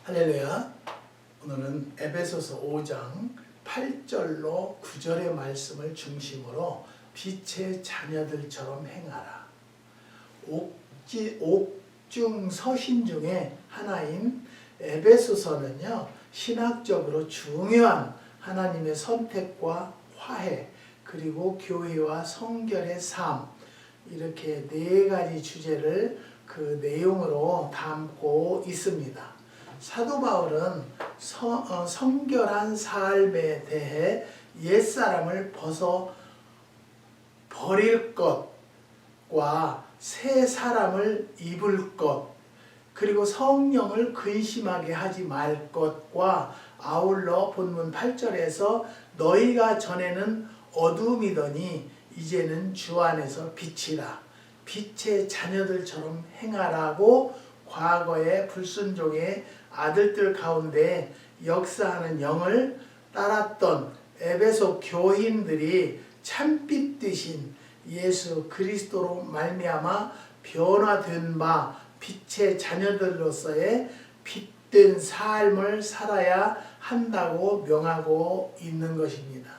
할렐루야. 오늘은 에베소서 5장 8절로 9절의 말씀을 중심으로 빛의 자녀들처럼 행하라. 옥중 서신 중에 하나인 에베소서는요, 신학적으로 중요한 하나님의 선택과 화해, 그리고 교회와 성결의 삶, 이렇게 네 가지 주제를 그 내용으로 담고 있습니다. 사도 바울은 성결한 삶에 대해 옛사람을 벗어 버릴 것과 새 사람을 입을 것, 그리고 성령을 근심하게 하지 말 것과 아울러 본문 8절에서 너희가 전에는 어둠이더니 이제는 주 안에서 빛이라, 빛의 자녀들처럼 행하라고 과거의 불순종의 아들들 가운데 역사하는 영을 따랐던 에베소 교인들이 참빛 되신 예수 그리스도로 말미암아 변화된 바 빛의 자녀들로서의 빛된 삶을 살아야 한다고 명하고 있는 것입니다.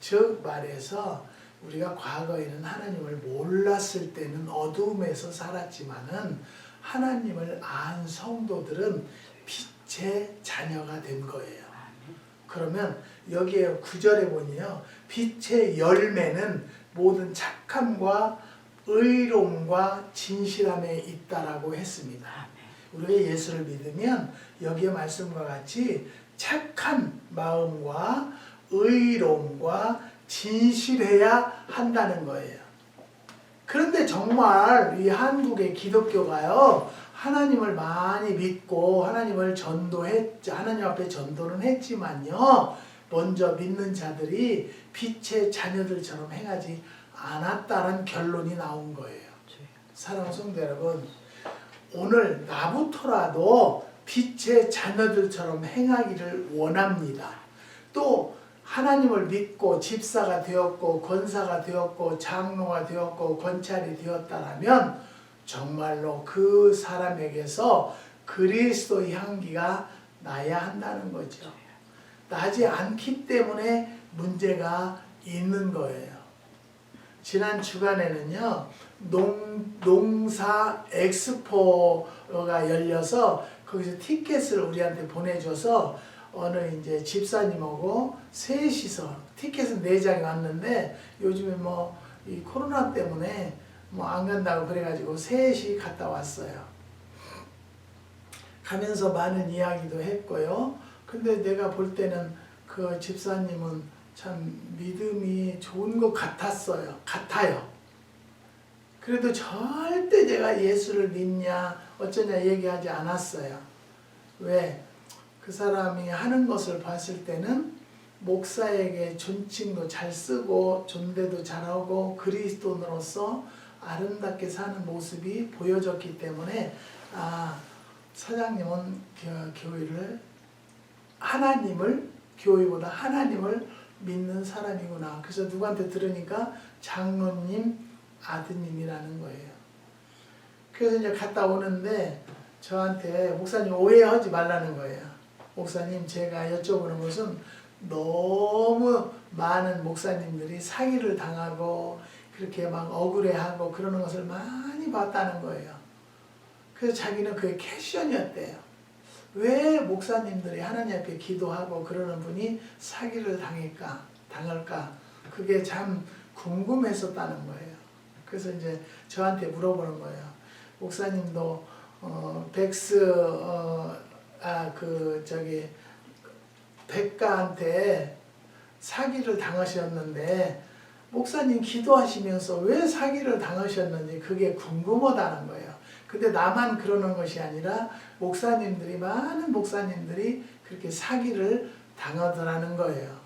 즉 말해서 우리가 과거에는 하나님을 몰랐을 때는 어두움에서 살았지만은 하나님을 안 성도들은 빛의 자녀가 된 거예요. 그러면 여기에 9절에 보니요, 빛의 열매는 모든 착함과 의로움과 진실함에 있다라고 했습니다. 우리가 예수를 믿으면 여기에 말씀과 같이 착한 마음과 의로움과 진실해야 한다는 거예요. 그런데 정말 이 한국의 기독교가요, 하나님을 많이 믿고 하나님 앞에 전도는 했지만요, 먼저 믿는 자들이 빛의 자녀들처럼 행하지 않았다는 결론이 나온 거예요. 사랑하는 성도 여러분, 오늘 나부터라도 빛의 자녀들처럼 행하기를 원합니다. 또 하나님을 믿고 집사가 되었고 권사가 되었고 장로가 되었고 권찰이 되었다라면 정말로 그 사람에게서 그리스도의 향기가 나야 한다는 거죠. 나지 않기 때문에 문제가 있는 거예요. 지난 주간에는요, 농사 엑스포가 열려서 거기서 티켓을 우리한테 보내줘서 어느 이제 집사님하고 셋이서 티켓은 4장이 왔는데 요즘에 이 코로나 때문에 안 간다고 그래가지고 셋이 갔다 왔어요. 가면서 많은 이야기도 했고요. 근데 내가 볼 때는 그 집사님은 참 믿음이 좋은 것 같아요. 그래도 절대 내가 예수를 믿냐 어쩌냐 얘기하지 않았어요. 왜? 그 사람이 하는 것을 봤을 때는 목사에게 존칭도 잘 쓰고 존대도 잘하고 그리스도인으로서 아름답게 사는 모습이 보여졌기 때문에 사장님은 교회를 교회보다 하나님을 믿는 사람이구나. 그래서 누구한테 들으니까 장로님 아드님이라는 거예요. 그래서 이제 갔다 오는데 저한테 목사님 오해하지 말라는 거예요. 목사님, 제가 여쭤보는 것은 너무 많은 목사님들이 사기를 당하고 그렇게 막 억울해하고 그러는 것을 많이 봤다는 거예요. 그래서 자기는 그게 패션이었대요. 왜 목사님들이 하나님 앞에 기도하고 그러는 분이 사기를 당할까? 그게 참 궁금했었다는 거예요. 그래서 이제 저한테 물어보는 거예요. 목사님도 백가한테 사기를 당하셨는데 목사님 기도하시면서 왜 사기를 당하셨는지 그게 궁금하다는 거예요. 근데 나만 그러는 것이 아니라 많은 목사님들이 그렇게 사기를 당하더라는 거예요.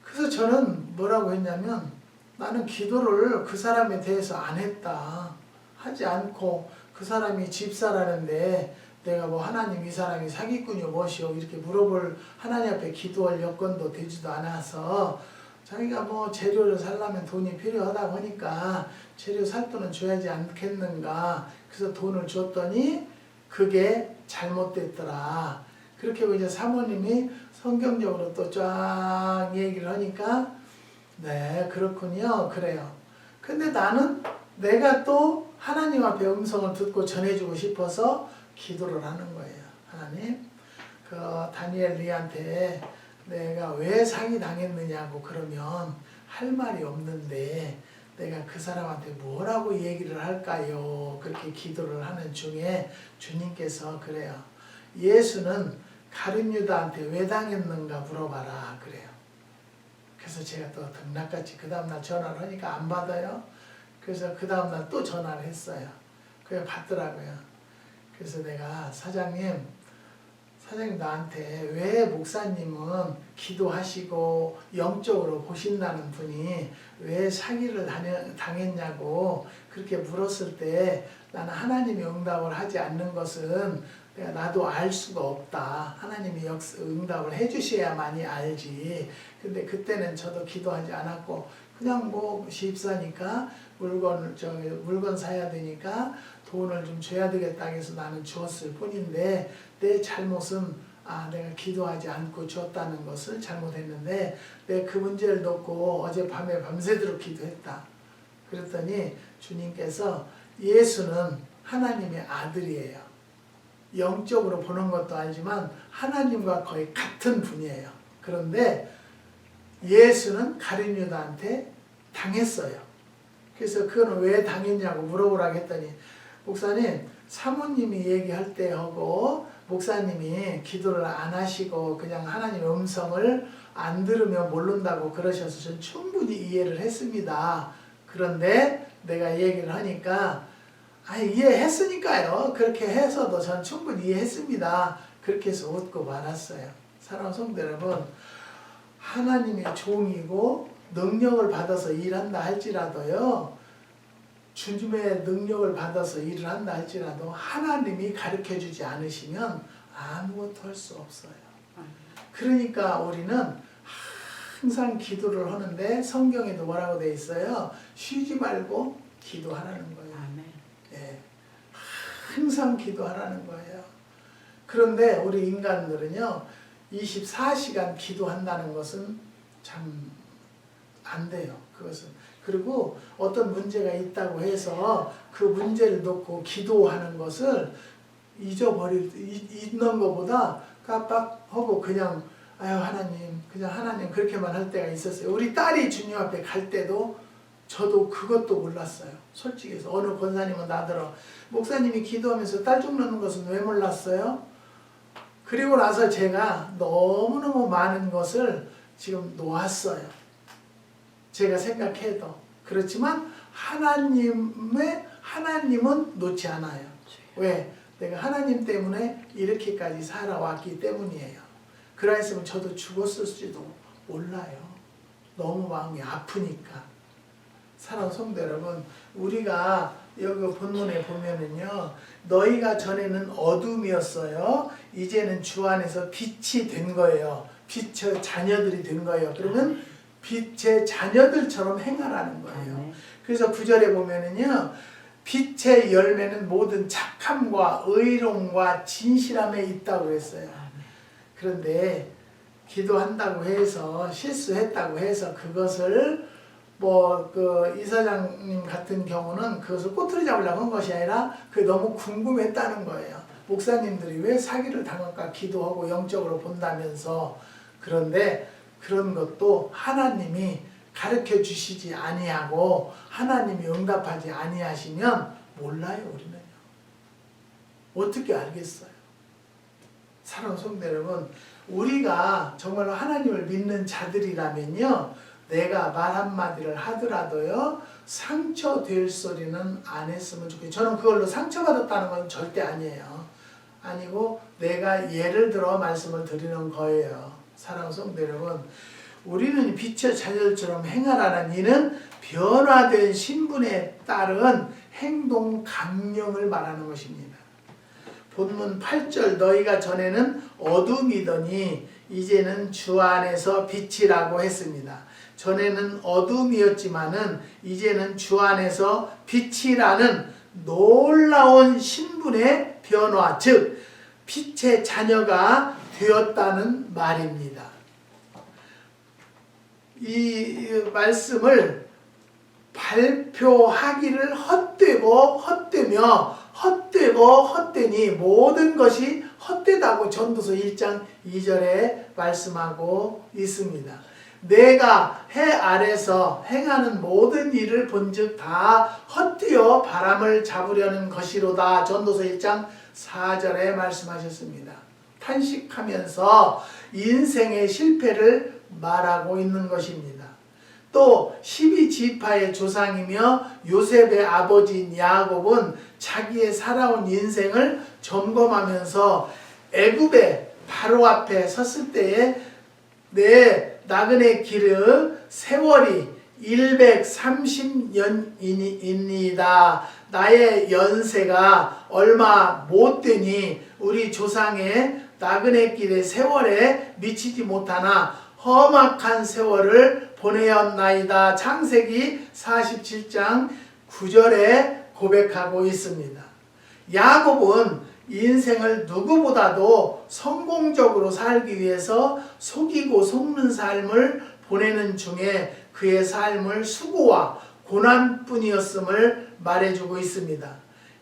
그래서 저는 뭐라고 했냐면, 나는 기도를 그 사람에 대해서 안 했다. 하지 않고 그 사람이 집사라는데 내가 하나님 이 사람이 사기꾼이요 무엇이요 이렇게 물어볼 하나님 앞에 기도할 여건도 되지도 않아서 자기가 재료를 살려면 돈이 필요하다고 하니까 재료 살 돈은 줘야지 않겠는가. 그래서 돈을 줬더니 그게 잘못됐더라. 그렇게 이제 사모님이 성경적으로 또 쫙 얘기를 하니까 네, 그렇군요. 그래요. 근데 나는 내가 또 하나님 앞에 음성을 듣고 전해주고 싶어서 기도를 하는 거예요. 하나님, 그 다니엘리한테 내가 왜 사기 당했느냐고 그러면 할 말이 없는데 내가 그 사람한테 뭐라고 얘기를 할까요? 그렇게 기도를 하는 중에 주님께서 그래요. 예수는 가룟 유다한테 왜 당했는가 물어봐라 그래요. 그래서 제가 또 등락같이 그 다음날 전화를 하니까 안 받아요. 그래서 그 다음날 또 전화를 했어요. 그게 받더라고요. 그래서 내가 사장님 나한테 왜 목사님은 기도하시고 영적으로 보신다는 분이 왜 사기를 당했냐고 그렇게 물었을 때 나는 하나님이 응답을 하지 않는 것은 나도 알 수가 없다. 하나님이 응답을 해주셔야만이 알지. 근데 그때는 저도 기도하지 않았고 그냥 뭐 집사니까 물건 사야 되니까 돈을 좀 줘야 되겠다 해서 나는 주었을 뿐인데 내 잘못은 내가 기도하지 않고 줬다는 것을 잘못했는데 내가 그 문제를 놓고 어젯밤에 밤새도록 기도했다. 그랬더니 주님께서 예수는 하나님의 아들이에요. 영적으로 보는 것도 알지만 하나님과 거의 같은 분이에요. 그런데 예수는 가룟 유다한테 당했어요. 그래서 그거는 왜 당했냐고 물어보라고 했더니 목사님 사모님이 얘기할 때 하고 목사님이 기도를 안 하시고 그냥 하나님의 음성을 안 들으면 모른다고 그러셔서 저는 충분히 이해를 했습니다. 그런데 내가 얘기를 하니까 이해했으니까요. 그렇게 해서도 저는 충분히 이해했습니다. 그렇게 해서 웃고 말았어요. 사랑하는 성도 여러분, 하나님의 종이고 능력을 받아서 일한다 할지라도요. 주님의 능력을 받아서 일을 한다 할지라도 하나님이 가르쳐주지 않으시면 아무것도 할 수 없어요. 그러니까 우리는 항상 기도를 하는데 성경에도 뭐라고 돼 있어요? 쉬지 말고 기도하라는 거예요. 예, 항상 기도하라는 거예요. 그런데 우리 인간들은요 24시간 기도한다는 것은 참 안 돼요. 그것은. 그리고 어떤 문제가 있다고 해서 그 문제를 놓고 기도하는 것을 잊는 것보다 깜빡하고 그냥 하나님 그냥 하나님 그렇게만 할 때가 있었어요. 우리 딸이 주님 앞에 갈 때도 저도 그것도 몰랐어요. 솔직히 해서 어느 권사님은 나더러 목사님이 기도하면서 딸 죽는 것은 왜 몰랐어요? 그리고 나서 제가 너무너무 많은 것을 지금 놓았어요. 제가 생각해도. 그렇지만 하나님은 놓지 않아요. 왜? 내가 하나님 때문에 이렇게까지 살아왔기 때문이에요. 그랬으면 저도 죽었을지도 몰라요. 너무 마음이 아프니까. 사랑하는 성도 여러분, 우리가 여기 본문에 보면은요, 너희가 전에는 어둠이었어요. 이제는 주 안에서 빛이 된 거예요. 빛의 자녀들이 된 거예요. 그러면 빛의 자녀들처럼 행하라는 거예요. 그래서 9절에 보면은요, 빛의 열매는 모든 착함과 의로움과 진실함에 있다고 했어요. 그런데 기도한다고 해서 실수했다고 해서 그것을 이사장님 같은 경우는 그것을 꼬투리 잡으려고 한 것이 아니라 그게 너무 궁금했다는 거예요. 목사님들이 왜 사기를 당할까 기도하고 영적으로 본다면서. 그런데 그런 것도 하나님이 가르쳐 주시지 아니하고 하나님이 응답하지 아니하시면 몰라요. 우리는요. 어떻게 알겠어요? 사랑하는 성도 여러분, 우리가 정말로 하나님을 믿는 자들이라면요, 내가 말 한마디를 하더라도요 상처될 소리는 안 했으면 좋겠어요. 저는 그걸로 상처받았다는 건 절대 아니에요. 아니고 내가 예를 들어 말씀을 드리는 거예요. 사랑하는 성도 여러분, 우리는 빛의 자녀들처럼 행하라는 이는 변화된 신분에 따른 행동 강령을 말하는 것입니다. 본문 8절 너희가 전에는 어둠이더니 이제는 주 안에서 빛이라고 했습니다. 전에는 어둠이었지만은 이제는 주 안에서 빛이라는 놀라운 신분의 변화, 즉 빛의 자녀가 되었다는 말입니다. 이 말씀을 발표하기를 헛되니 모든 것이 헛되다고 전도서 1장 2절에 말씀하고 있습니다. 내가 해 아래서 행하는 모든 일을 본즉 다 헛되어 바람을 잡으려는 것이로다. 전도서 1장 4절에 말씀하셨습니다. 탄식하면서 인생의 실패를 말하고 있는 것입니다. 또 12지파의 조상이며 요셉의 아버지인 야곱은 자기의 살아온 인생을 점검하면서 애굽의 바로 앞에 섰을 때에 내 나그네 길의 세월이 130년이니이다. 나의 연세가 얼마 못 되니 우리 조상의 나그네 길의 세월에 미치지 못하나 험악한 세월을 보내었나이다. 창세기 47장 9절에 고백하고 있습니다. 야곱은 인생을 누구보다도 성공적으로 살기 위해서 속이고 속는 삶을 보내는 중에 그의 삶을 수고와 고난뿐이었음을 말해주고 있습니다.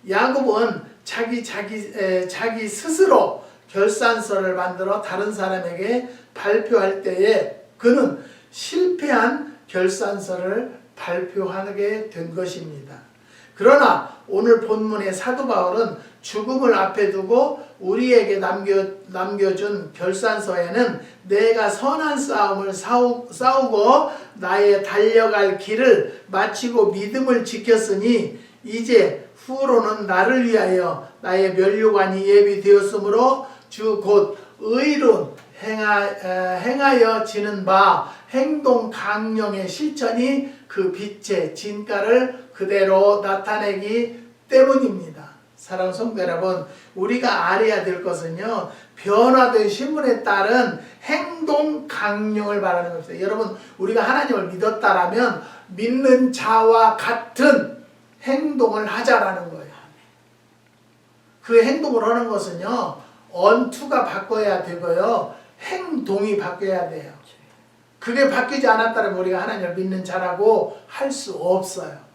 야곱은 자기 스스로 결산서를 만들어 다른 사람에게 발표할 때에 그는 실패한 결산서를 발표하게 된 것입니다. 그러나 오늘 본문의 사도 바울은 죽음을 앞에 두고 우리에게 남겨준 결산서에는 내가 선한 싸움을 싸우고 나의 달려갈 길을 마치고 믿음을 지켰으니 이제 후로는 나를 위하여 나의 면류관이 예비되었으므로 주 곧 의로운 행하여 지는 바 행동 강령의 실천이 그 빛의 진가를 그대로 나타내기 때문입니다. 사랑하는 성도 여러분, 우리가 알아야 될 것은요, 변화된 신분에 따른 행동 강령을 말하는 것입니다. 여러분, 우리가 하나님을 믿었다라면 믿는 자와 같은 행동을 하자라는 거예요. 그 행동을 하는 것은요, 언투가 바꿔야 되고요, 행동이 바뀌어야 돼요. 그게 바뀌지 않았다면 우리가 하나님을 믿는 자라고 할 수 없어요.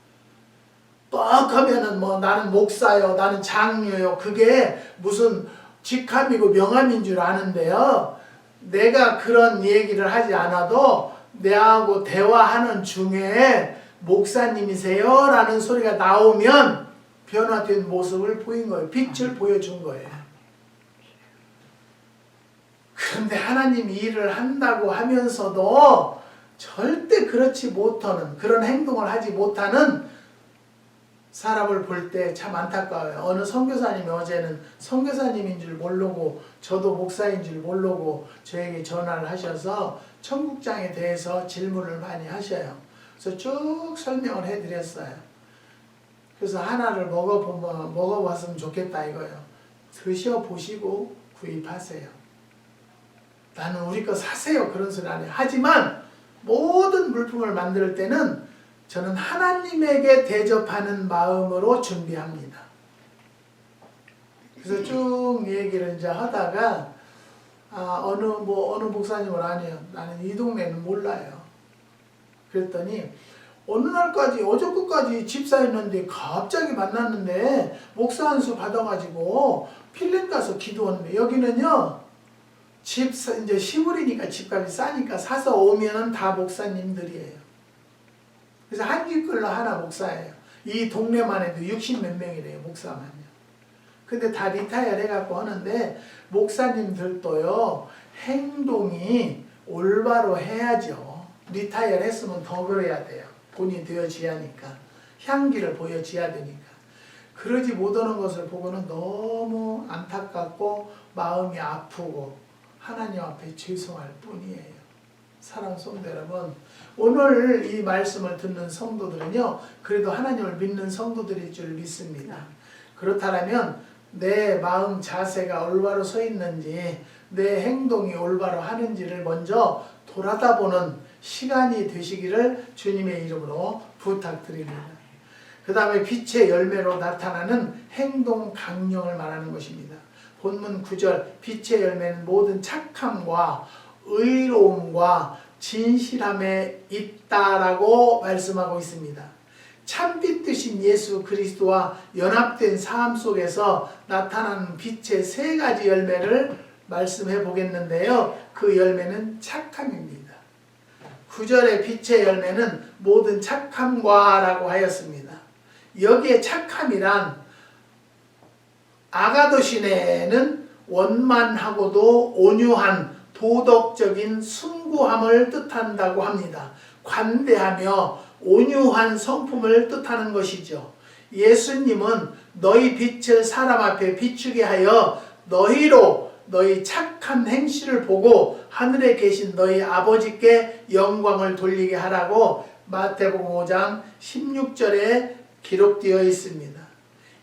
뻑하면은 뭐 나는 목사요, 나는 장로요, 그게 무슨 직함이고 명함인 줄 아는데요. 내가 그런 얘기를 하지 않아도 내하고 대화하는 중에 목사님이세요? 라는 소리가 나오면 변화된 모습을 보인 거예요. 빛을 보여준 거예요. 그런데 하나님이 일을 한다고 하면서도 절대 그렇지 못하는, 그런 행동을 하지 못하는 사람을 볼 때 참 안타까워요. 어느 선교사님이 어제는 선교사님인 줄 모르고 저도 목사인 줄 모르고 저에게 전화를 하셔서 청국장에 대해서 질문을 많이 하셔요. 그래서 쭉 설명을 해드렸어요. 그래서 하나를 먹어봤으면 좋겠다 이거예요. 드셔보시고 구입하세요. 나는 우리 거 사세요 그런 소리 안 해요. 하지만 모든 물품을 만들 때는 저는 하나님에게 대접하는 마음으로 준비합니다. 그래서 쭉 얘기를 이제 하다가 어느 목사님을 아니에요. 나는 이 동네는 몰라요. 그랬더니 어느 날까지 어저께까지 집사였는데 갑자기 만났는데 목사 한 수 받아가지고 필름 가서 기도하는데 여기는요. 이제 시골이니까 집값이 싸니까 사서 오면은 다 목사님들이에요. 그래서 한 길걸로 하나 목사예요. 이 동네만 해도 60몇 명이래요, 목사만요. 근데 다 리타이어 해갖고 하는데, 목사님들도요, 행동이 올바로 해야죠. 리타이어 했으면 더 그래야 돼요. 본인이 되어져야 하니까. 향기를 보여줘야 되니까. 그러지 못하는 것을 보고는 너무 안타깝고, 마음이 아프고, 하나님 앞에 죄송할 뿐이에요. 사랑하는 성도 여러분, 오늘 이 말씀을 듣는 성도들은요, 그래도 하나님을 믿는 성도들일 줄 믿습니다. 그렇다면 내 마음 자세가 올바로 서 있는지, 내 행동이 올바로 하는지를 먼저 돌아다보는 시간이 되시기를 주님의 이름으로 부탁드립니다. 그 다음에 빛의 열매로 나타나는 행동 강령을 말하는 것입니다. 본문 9절 빛의 열매는 모든 착함과 의로움과 진실함에 있다라고 말씀하고 있습니다. 참빛 되신 예수 그리스도와 연합된 삶 속에서 나타나는 빛의 세 가지 열매를 말씀해 보겠는데요. 그 열매는 착함입니다. 9절의 빛의 열매는 모든 착함과 라고 하였습니다. 여기에 착함이란 아가도시네는 원만하고도 온유한 도덕적인 숭고함을 뜻한다고 합니다. 관대하며 온유한 성품을 뜻하는 것이죠. 예수님은 너희 빛을 사람 앞에 비추게 하여 너희로 너희 착한 행실을 보고 하늘에 계신 너희 아버지께 영광을 돌리게 하라고 마태복음 5장 16절에 기록되어 있습니다.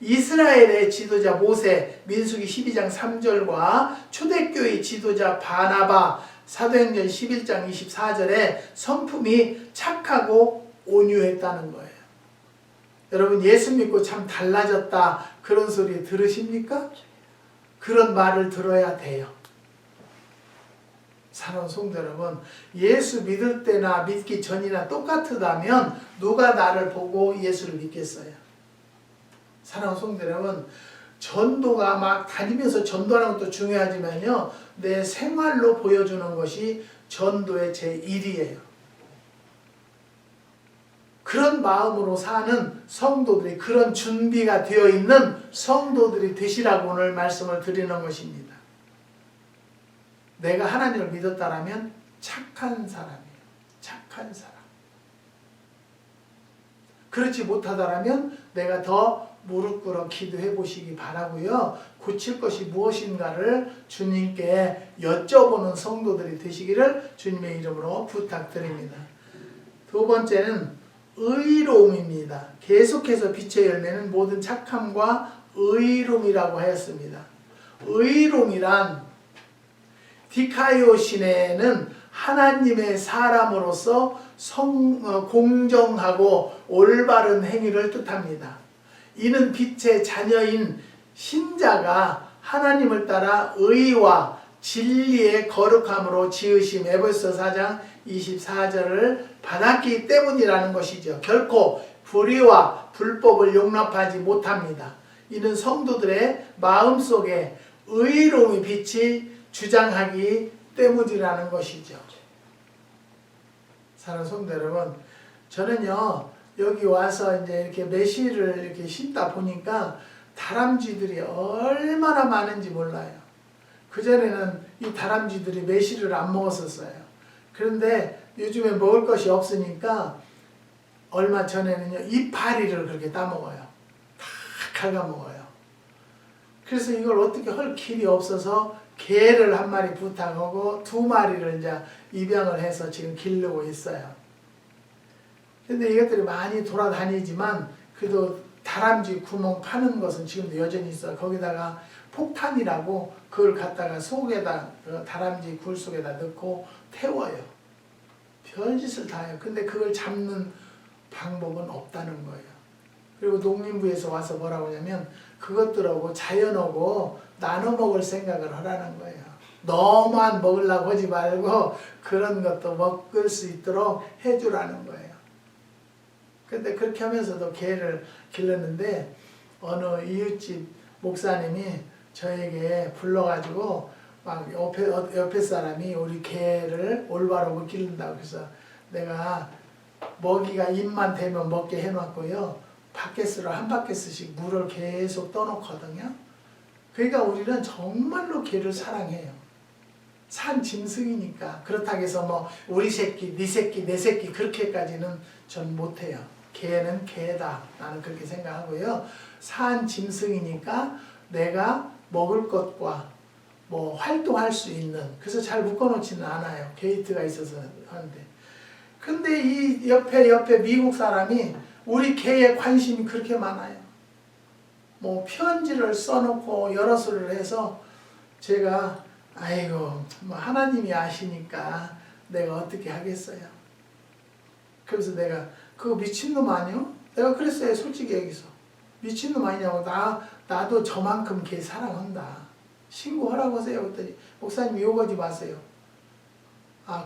이스라엘의 지도자 모세, 민수기 12장 3절과 초대교회 지도자 바나바, 사도행전 11장 24절에 성품이 착하고 온유했다는 거예요. 여러분 예수 믿고 참 달라졌다 그런 소리 들으십니까? 그런 말을 들어야 돼요. 사랑하는 성도 여러분, 예수 믿을 때나 믿기 전이나 똑같다면 누가 나를 보고 예수를 믿겠어요? 사랑하는 성도 여러분, 전도가 막 다니면서 전도하는 것도 중요하지만요, 내 생활로 보여주는 것이 전도의 제 1이에요. 그런 마음으로 사는 성도들이, 그런 준비가 되어 있는 성도들이 되시라고 오늘 말씀을 드리는 것입니다. 내가 하나님을 믿었다라면 착한 사람이에요. 착한 사람. 그렇지 못하다라면 내가 더 무릎 꿇어 기도해 보시기 바라고요. 고칠 것이 무엇인가를 주님께 여쭤보는 성도들이 되시기를 주님의 이름으로 부탁드립니다. 두 번째는 의로움입니다. 계속해서 빛의 열매는 모든 착함과 의로움이라고 하였습니다. 의로움이란 디카이오시네는 하나님의 사람으로서 공정하고 올바른 행위를 뜻합니다. 이는 빛의 자녀인 신자가 하나님을 따라 의와 진리의 거룩함으로 지으심, 에베소 4장 24절을 받았기 때문이라는 것이죠. 결코 불의와 불법을 용납하지 못합니다. 이는 성도들의 마음속에 의로움의 빛이 주장하기 때문이라는 것이죠. 사랑하는 성도 여러분, 저는요 여기 와서 이제 이렇게 매실을 이렇게 심다 보니까 다람쥐들이 얼마나 많은지 몰라요. 그전에는 이 다람쥐들이 매실을 안 먹었었어요. 그런데 요즘에 먹을 것이 없으니까 얼마 전에는요 이파리를 그렇게 따먹어요. 다 갉아먹어요. 그래서 이걸 어떻게 할 길이 없어서 개를 한 마리 부탁하고 2마리를 이제 입양을 해서 지금 기르고 있어요. 근데 이것들이 많이 돌아다니지만 그래도 다람쥐 구멍 파는 것은 지금도 여전히 있어요. 거기다가 폭탄이라고 그걸 갖다가 속에다 다람쥐 굴 속에다 넣고 태워요. 별짓을 다 해요. 근데 그걸 잡는 방법은 없다는 거예요. 그리고 농림부에서 와서 뭐라고 하냐면 그것들하고 자연하고 나눠 먹을 생각을 하라는 거예요. 너만 먹으려고 하지 말고 그런 것도 먹을 수 있도록 해주라는 거예요. 근데 그렇게 하면서도 개를 길렀는데 어느 이웃집 목사님이 저에게 불러가지고 막 옆에 사람이 우리 개를 올바로 못 기른다고 그래서 내가 먹이가 입만 대면 먹게 해놨고요. 바켓으로 한 바켓씩 물을 계속 떠놓거든요. 그러니까 우리는 정말로 개를 사랑해요. 산 짐승이니까. 그렇다고 해서 뭐 우리 새끼, 네 새끼, 내 새끼 그렇게까지는 전 못해요. 개는 개다. 나는 그렇게 생각하고요. 산 짐승이니까 내가 먹을 것과 뭐 활동할 수 있는, 그래서 잘 묶어놓지는 않아요. 게이트가 있어서 하는데. 근데 이 옆에 미국 사람이 우리 개에 관심이 그렇게 많아요. 뭐 편지를 써놓고 여러 수를 해서 제가 아이고 뭐 하나님이 아시니까 내가 어떻게 하겠어요. 그래서 내가 그거 미친놈 아니요? 내가 그랬어요. 솔직히 여기서. 미친놈 아니냐고. 나도 저만큼 걔 사랑한다. 신고하라고 하세요. 그랬더니 목사님 욕하지 마세요.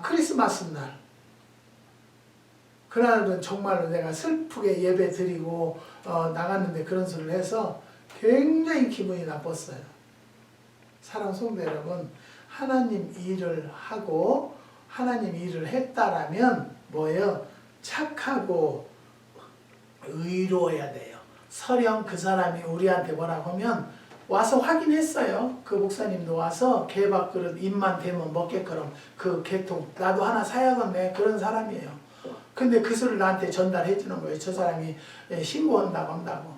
크리스마스 날. 그날은 정말로 내가 슬프게 예배 드리고 나갔는데 그런 소리를 해서 굉장히 기분이 나빴어요. 사랑 성도 여러분, 하나님 일을 하고 하나님 일을 했다라면 뭐예요? 착하고 의로워야 돼요. 설령 그 사람이 우리한테 뭐라고 하면 와서 확인했어요. 그 목사님도 와서 개밥그릇 입만 대면 먹게끔 그 개통 나도 하나 사야겠네 그런 사람이에요. 근데 그 소리를 나한테 전달해 주는 거예요. 저 사람이 신고한다고 한다고.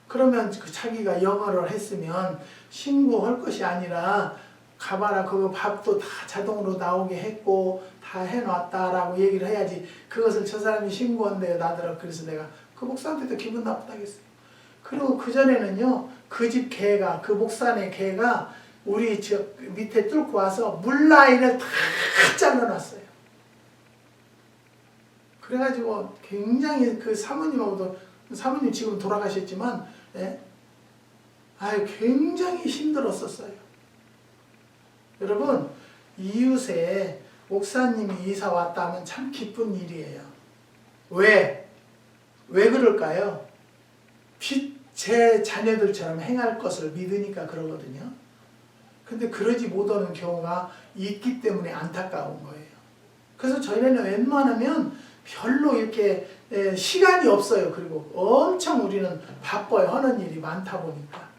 그러면 그 자기가 영어를 했으면 신고할 것이 아니라 가봐라 그거 밥도 다 자동으로 나오게 했고 다 해놨다라고 얘기를 해야지 그것을 저 사람이 신고한대요 나더라. 그래서 내가 그 목사한테도 기분 나쁘다겠어요. 그리고 그전에는요 그 집 개가 그 목사네 개가 우리 저 밑에 뚫고 와서 물라인을 다 잘라놨어요. 그래가지고 굉장히 그 사모님하고도 사모님 지금 돌아가셨지만 굉장히 힘들었었어요. 여러분 이웃에 목사님이 이사 왔다 하면 참 기쁜 일이에요. 왜 그럴까요? 제 자녀들처럼 행할 것을 믿으니까 그러거든요. 근데 그러지 못하는 경우가 있기 때문에 안타까운 거예요. 그래서 저희는 웬만하면 별로 이렇게 시간이 없어요. 그리고 엄청 우리는 바빠요. 하는 일이 많다 보니까.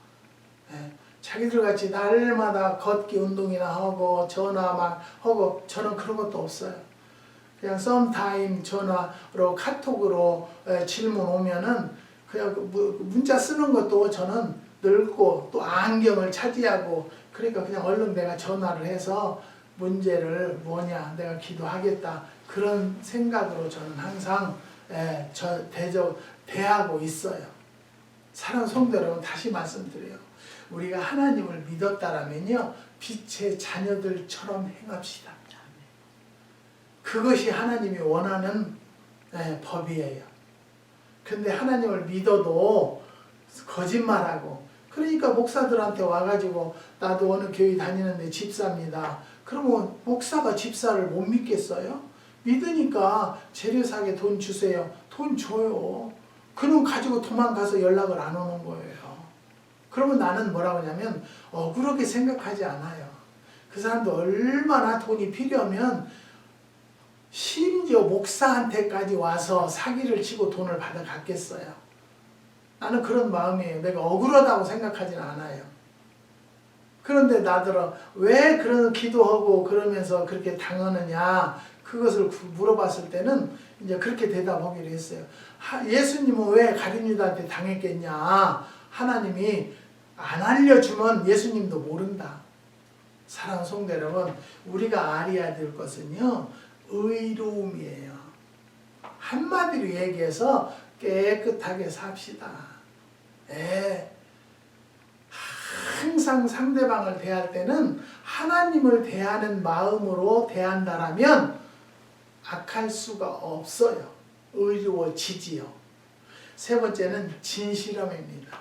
자기들 같이 날마다 걷기 운동이나 하고 전화 막 하고 저는 그런 것도 없어요. 그냥 썸타임 전화로 카톡으로 질문 오면은 그냥 문자 쓰는 것도 저는 늙고 또 안경을 차지하고 그러니까 그냥 얼른 내가 전화를 해서 문제를 뭐냐 내가 기도하겠다 그런 생각으로 저는 항상 대하고 있어요. 사랑하는 성도 여러분 다시 말씀드려요. 우리가 하나님을 믿었다라면요 빛의 자녀들처럼 행합시다. 그것이 하나님이 원하는 법이에요. 근데 하나님을 믿어도 거짓말하고 그러니까 목사들한테 와가지고 나도 어느 교회 다니는데 집사입니다. 그러면 목사가 집사를 못 믿겠어요? 믿으니까 재료사게 돈 주세요. 돈 줘요. 그놈 가지고 도망가서 연락을 안 오는 거예요. 그러면 나는 뭐라고 하냐면 억울하게 생각하지 않아요. 그 사람도 얼마나 돈이 필요하면 심지어 목사한테까지 와서 사기를 치고 돈을 받아갔겠어요. 나는 그런 마음이에요. 내가 억울하다고 생각하지는 않아요. 그런데 나더러 왜 그런 기도하고 그러면서 그렇게 당하느냐 그것을 물어봤을 때는 이제 그렇게 대답하기로 했어요. 예수님은 왜 가룟유다한테 당했겠냐. 하나님이 안 알려주면 예수님도 모른다. 사랑하는 성도 여러분, 우리가 알아야 될 것은요 의로움이에요. 한마디로 얘기해서 깨끗하게 삽시다. 항상 상대방을 대할 때는 하나님을 대하는 마음으로 대한다라면 악할 수가 없어요. 의로워지지요. 세 번째는 진실함입니다.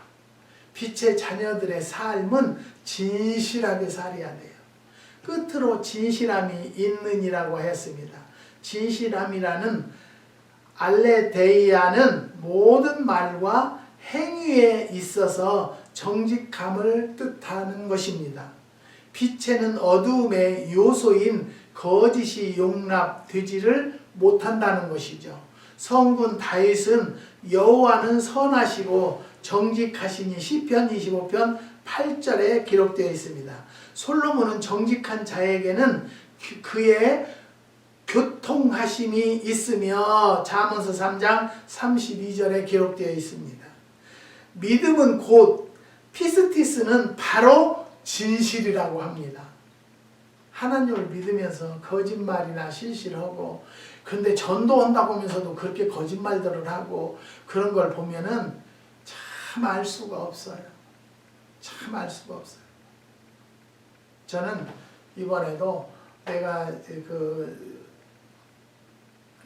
빛의 자녀들의 삶은 진실하게 살아야 돼요. 끝으로 진실함이 있느니라고 했습니다. 진실함이라는 알레데이아는 모든 말과 행위에 있어서 정직함을 뜻하는 것입니다. 빛에는 어두움의 요소인 거짓이 용납되지를 못한다는 것이죠. 성군 다윗은 여호와는 선하시고 정직하시니 시편 25편 8절에 기록되어 있습니다. 솔로몬은 정직한 자에게는 그의 교통하심이 있으며 잠언서 3장 32절에 기록되어 있습니다. 믿음은 곧 피스티스는 바로 진실이라고 합니다. 하나님을 믿으면서 거짓말이나 실실하고 근데 전도한다고 하면서도 그렇게 거짓말들을 하고 그런 걸 보면은 참 알 수가 없어요. 참 알 수가 없어요. 저는 이번에도 내가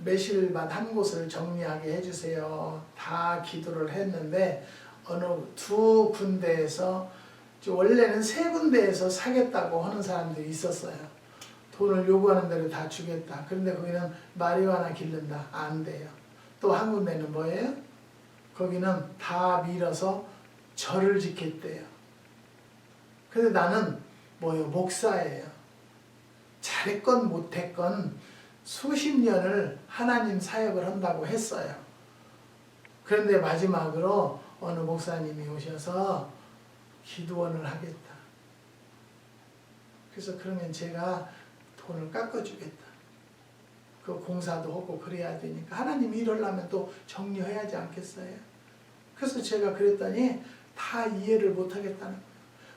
매실밭 한 곳을 정리하게 해주세요. 다 기도를 했는데 어느 두 군데에서 원래는 세 군데에서 사겠다고 하는 사람들이 있었어요. 돈을 요구하는 대로 다 주겠다. 그런데 거기는 마리화나 기른다. 안 돼요. 또 한 군데는 뭐예요? 거기는 다 밀어서 절을 지켰대요. 근데 나는 뭐예요? 목사예요. 잘했건 못했건 수십 년을 하나님 사역을 한다고 했어요. 그런데 마지막으로 어느 목사님이 오셔서 기도원을 하겠다. 그래서 그러면 제가 돈을 깎아주겠다. 그 공사도 하고 그래야 되니까 하나님이 이러려면 또 정리해야지 않겠어요? 그래서 제가 그랬더니 다 이해를 못하겠다는 거예요.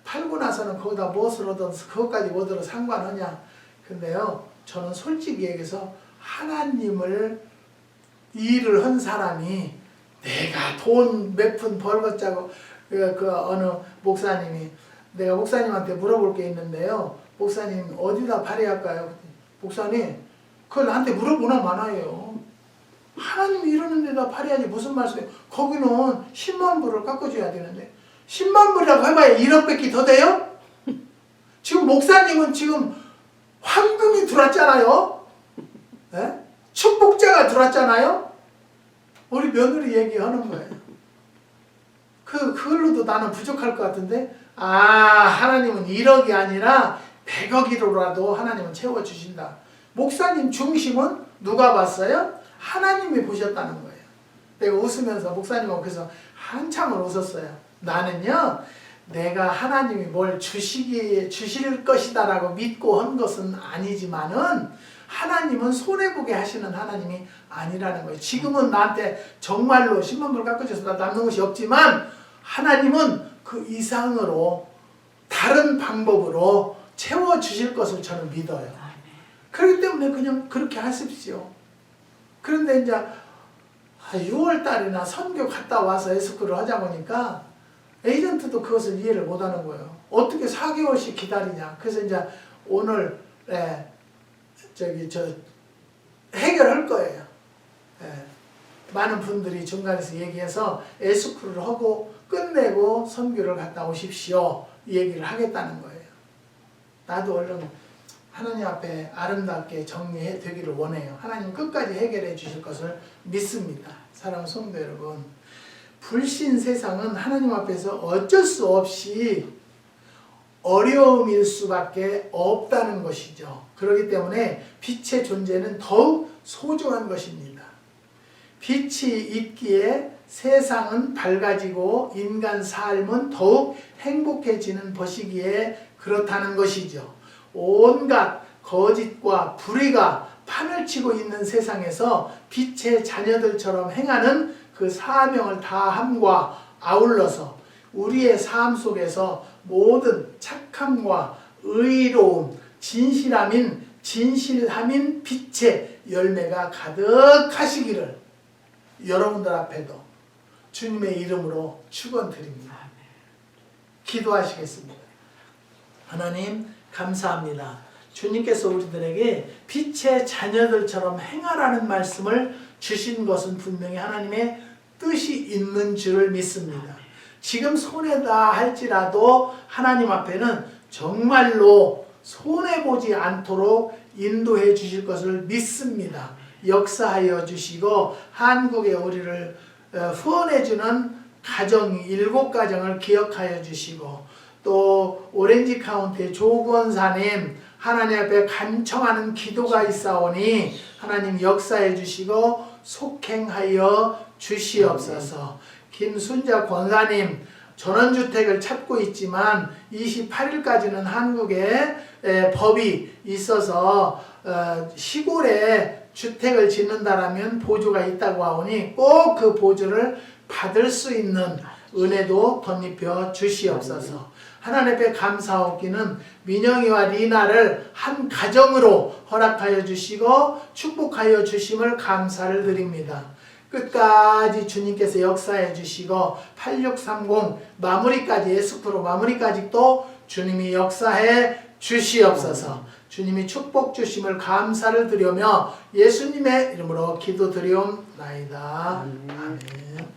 팔고 나서는 거기다 무엇을 얻어서 그것까지 얻어도 상관하냐. 근데요, 저는 솔직히 얘기해서 하나님을 일을 한 사람이 내가 돈 몇 푼 벌겠자고 그 어느 목사님이 내가 목사님한테 물어볼 게 있는데요. 목사님 어디다 발휘할까요? 목사님 그걸 나한테 물어보나 마나요. 하나님이 이러는 데다 발휘하지 무슨 말씀이에요. 거기는 10만 불을 깎아줘야 되는데 10만 불이라고 해봐야 1억밖에 더 돼요? 지금 목사님은 지금 황금이 들어왔잖아요. 네? 축복자가 들어왔잖아요. 우리 며느리 얘기하는 거예요. 그걸로도 나는 부족할 것 같은데 하나님은 1억이 아니라 100억이로라도 하나님은 채워주신다. 목사님 중심은 누가 봤어요? 하나님이 보셨다는 거예요. 내가 웃으면서 목사님하고 그래서 한참을 웃었어요. 나는요, 내가 하나님이 뭘 주실 것이다 라고 믿고 한 것은 아니지만은 하나님은 손해보게 하시는 하나님이 아니라는 거예요. 지금은 나한테 정말로 10만 불 깎아줘서 나 남는 것이 없지만 하나님은 그 이상으로 다른 방법으로 채워주실 것을 저는 믿어요. 그렇기 때문에 그냥 그렇게 하십시오. 그런데 이제 6월 달이나 선교 갔다 와서 에스쿠를 하자 보니까 에이전트도 그것을 이해를 못하는 거예요. 어떻게 4개월씩 기다리냐. 그래서 이제 오늘 해결할 거예요. 많은 분들이 중간에서 얘기해서 에스쿠를 하고 끝내고 선교를 갔다 오십시오. 이 얘기를 하겠다는 거예요. 나도 얼른 하나님 앞에 아름답게 정리해 되기를 원해요. 하나님 끝까지 해결해 주실 것을 믿습니다. 사랑하는 성도 여러분, 불신 세상은 하나님 앞에서 어쩔 수 없이 어려움일 수밖에 없다는 것이죠. 그렇기 때문에 빛의 존재는 더욱 소중한 것입니다. 빛이 있기에 세상은 밝아지고 인간 삶은 더욱 행복해지는 것이기에 그렇다는 것이죠. 온갖 거짓과 불의가 판을 치고 있는 세상에서 빛의 자녀들처럼 행하는 그 사명을 다함과 아울러서 우리의 삶 속에서 모든 착함과 의로움, 진실함인 빛의 열매가 가득하시기를 여러분들 앞에도 주님의 이름으로 축원드립니다. 기도하시겠습니다. 하나님 감사합니다. 주님께서 우리들에게 빛의 자녀들처럼 행하라는 말씀을 주신 것은 분명히 하나님의 뜻이 있는 줄을 믿습니다. 지금 손해다 할지라도 하나님 앞에는 정말로 손해보지 않도록 인도해 주실 것을 믿습니다. 역사하여 주시고 한국에 우리를 후원해주는 가정 7가정을 기억하여 주시고 또 오렌지 카운티의 조권사님 하나님 앞에 간청하는 기도가 있사오니 하나님 역사해 주시고 속행하여 주시옵소서. 김순자 권사님 전원주택을 찾고 있지만 28일까지는 한국에 법이 있어서 시골에 주택을 짓는다라면 보조가 있다고 하오니 꼭 그 보조를 받을 수 있는 은혜도 덧입혀 주시옵소서. 하나님 앞에 감사하옵기는 민영이와 리나를 한 가정으로 허락하여 주시고 축복하여 주심을 감사를 드립니다. 끝까지 주님께서 역사해 주시고 8630 마무리까지 에스쿠로 마무리까지 또 주님이 역사해 주시옵소서. 주님이 축복 주심을 감사를 드리며 예수님의 이름으로 기도드리옵나이다. 아멘.